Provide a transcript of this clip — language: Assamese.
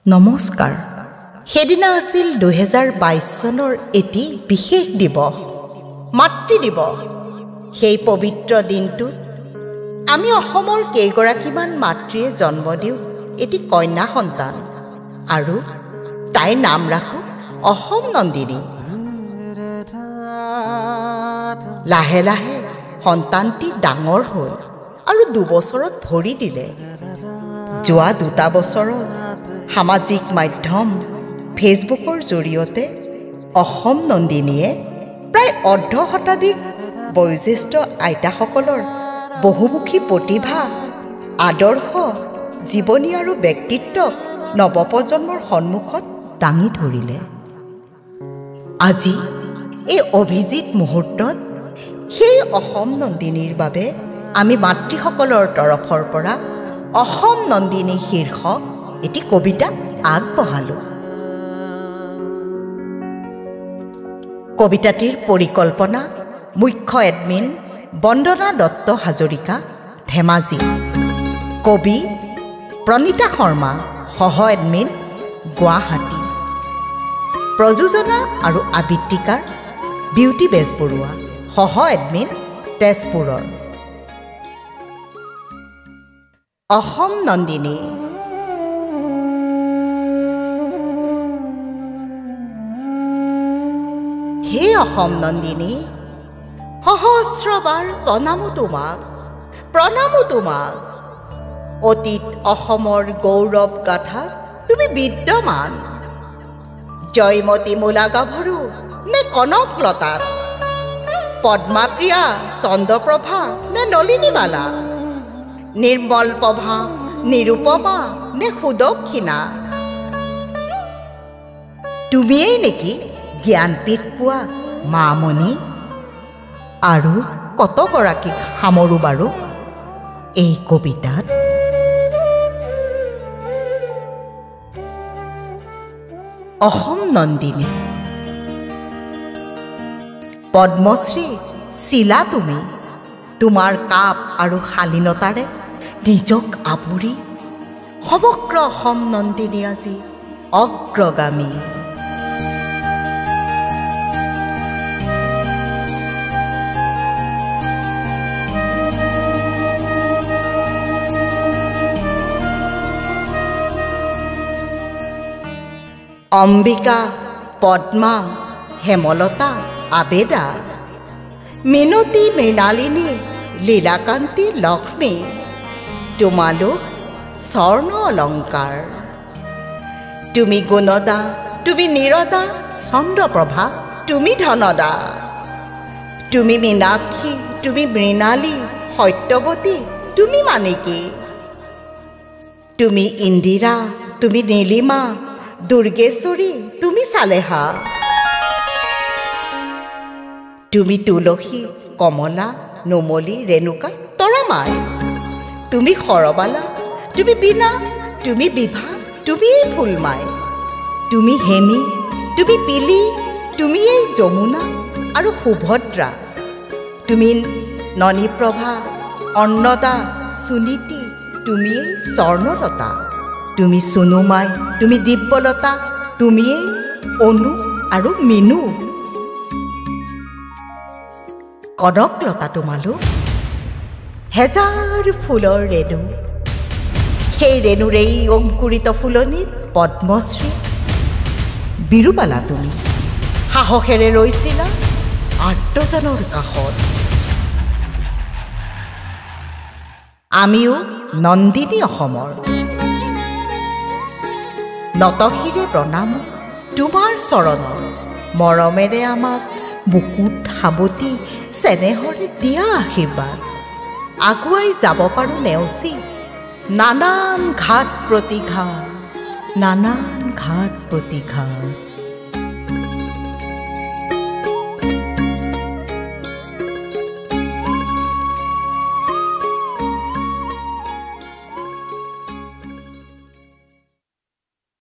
নমস্কাৰ। সেদিনা আছিল 2022 চনৰ এটি বিশেষ দিৱস, মাতৃ দিৱস। সেই পবিত্ৰ দিনটোত আমি অসমৰ কেইগৰাকীমান মাতৃয়ে জন্ম দিওঁ এটি কন্যা সন্তান আৰু তাইৰ নাম ৰাখোঁ অসম নন্দিনী। লাহে লাহে সন্তানটি ডাঙৰ হ'ল আৰু 2 বছৰত ভৰি দিলে। যোৱা 2 বছৰত সামাজিক মাধ্যম ফেচবুকৰ জৰিয়তে অসম নন্দিনীয়ে প্ৰায় অৰ্ধশতাধিক বয়োজ্যেষ্ঠ আইতাসকলৰ বহুমুখী প্ৰতিভা, আদৰ্শ, জীৱনী আৰু ব্যক্তিত্বক নৱপ্ৰজন্মৰ সন্মুখত দাঙি ধৰিলে। আজি এই অভিজিত মুহূৰ্তত সেই অসম নন্দিনীৰ বাবে আমি মাতৃসকলৰ তৰফৰ পৰা অসম নন্দিনী শীৰ্ষক এটি কবিতা আগবঢ়ালোঁ। কবিতাটিৰ পৰিকল্পনা মুখ্য এডমিন বন্দনা দত্ত হাজৰিকা, ধেমাজি। কবি প্ৰণীতা শৰ্মা, সহ এডমিন, গুৱাহাটী। প্ৰযোজনা আৰু আবৃত্তিকাৰ বিউটি বেজবৰুৱা, সহ এডমিন, তেজপুৰৰ। অসম নন্দিনী। হে অসম নন্দিনী, সহস্ৰবাৰ প্ৰণামো তোমাক, প্ৰণামো তোমাক। অতীত অসমৰ গৌৰৱ গাথা তুমি বিদ্যমান। জয়মতী মূলা গাভৰু নে কনকলতাত, পদ্মাপ্ৰিয়া চন্দ্ৰপ্ৰভা নে নলিনীবালা, নিৰ্মল প্ৰভা নিৰুপমা নে সুদক্ষিণা। তুমিয়েই নেকি জ্ঞানপীঠ পোৱা মামণি? আৰু কতগৰাকীক সামৰো বাৰু এই কবিতাত? অসম নন্দিনী। পদ্মশ্ৰী চিলা তুমি, তোমাৰ কাপ আৰু শালীনতাৰে নিজক আৱৰি সমগ্ৰ অসম নন্দিনী আজি অগ্ৰগামী। অম্বিকা, পদ্মা, হেমলতা, আবেদা, মিনতী, মৃণালিনী, লীলাকান্তি, লক্ষ্মী, তোমালোক স্বৰ্ণ অলংকাৰ। তুমি গুণদা, তুমি নীৰদা, চন্দ্ৰপ্ৰভা, তুমি ধনদা। তুমি মীনাক্ষী, তুমি মৃণালী, সত্যৱতী, তুমি মানিকী। তুমি ইন্দিৰা, তুমি নীলিমা, দুৰ্গেশ্বৰী, তুমি চালেহা। তুমি তুলসী, কমলা, নুমলী, ৰেণুকা, তৰামাই। তুমি সৰবালা, তুমি বীণা, তুমি বিভা, তুমি ফুলমাই। তুমি হেমি, তুমি পিলি, তুমি এই যমুনা আৰু সুভদ্ৰা। তুমি ননীপ্ৰভা, অন্নদা, সুনীতি, তুমি এই স্বৰ্ণলতা। তুমি সোণুমাই, তুমি দিব্যলতা, তুমিয়েই অনু আৰু মিনু। কনকলতা তোমালোক হেজাৰ ফুলৰ ৰেণু, সেই ৰেণুৰেই অংকুৰিত ফুলনিত পদ্মশ্ৰী। বিৰুবালা তুমি সাহসেৰে ৰৈছিলা আৰ্তজনৰ কাষত। আমিও নন্দিনী অসমৰ। নতশিৰে প্ৰণাম তোমাৰ চৰণত, মৰমেৰে আমাক বুকুত সাৱটি চেনেহৰে দিয়া আশীৰ্বাদ। আগুৱাই যাব পাৰোঁ নেওচি নানান ঘাট প্ৰতিঘাট, নানান ঘাট প্ৰতিঘাট।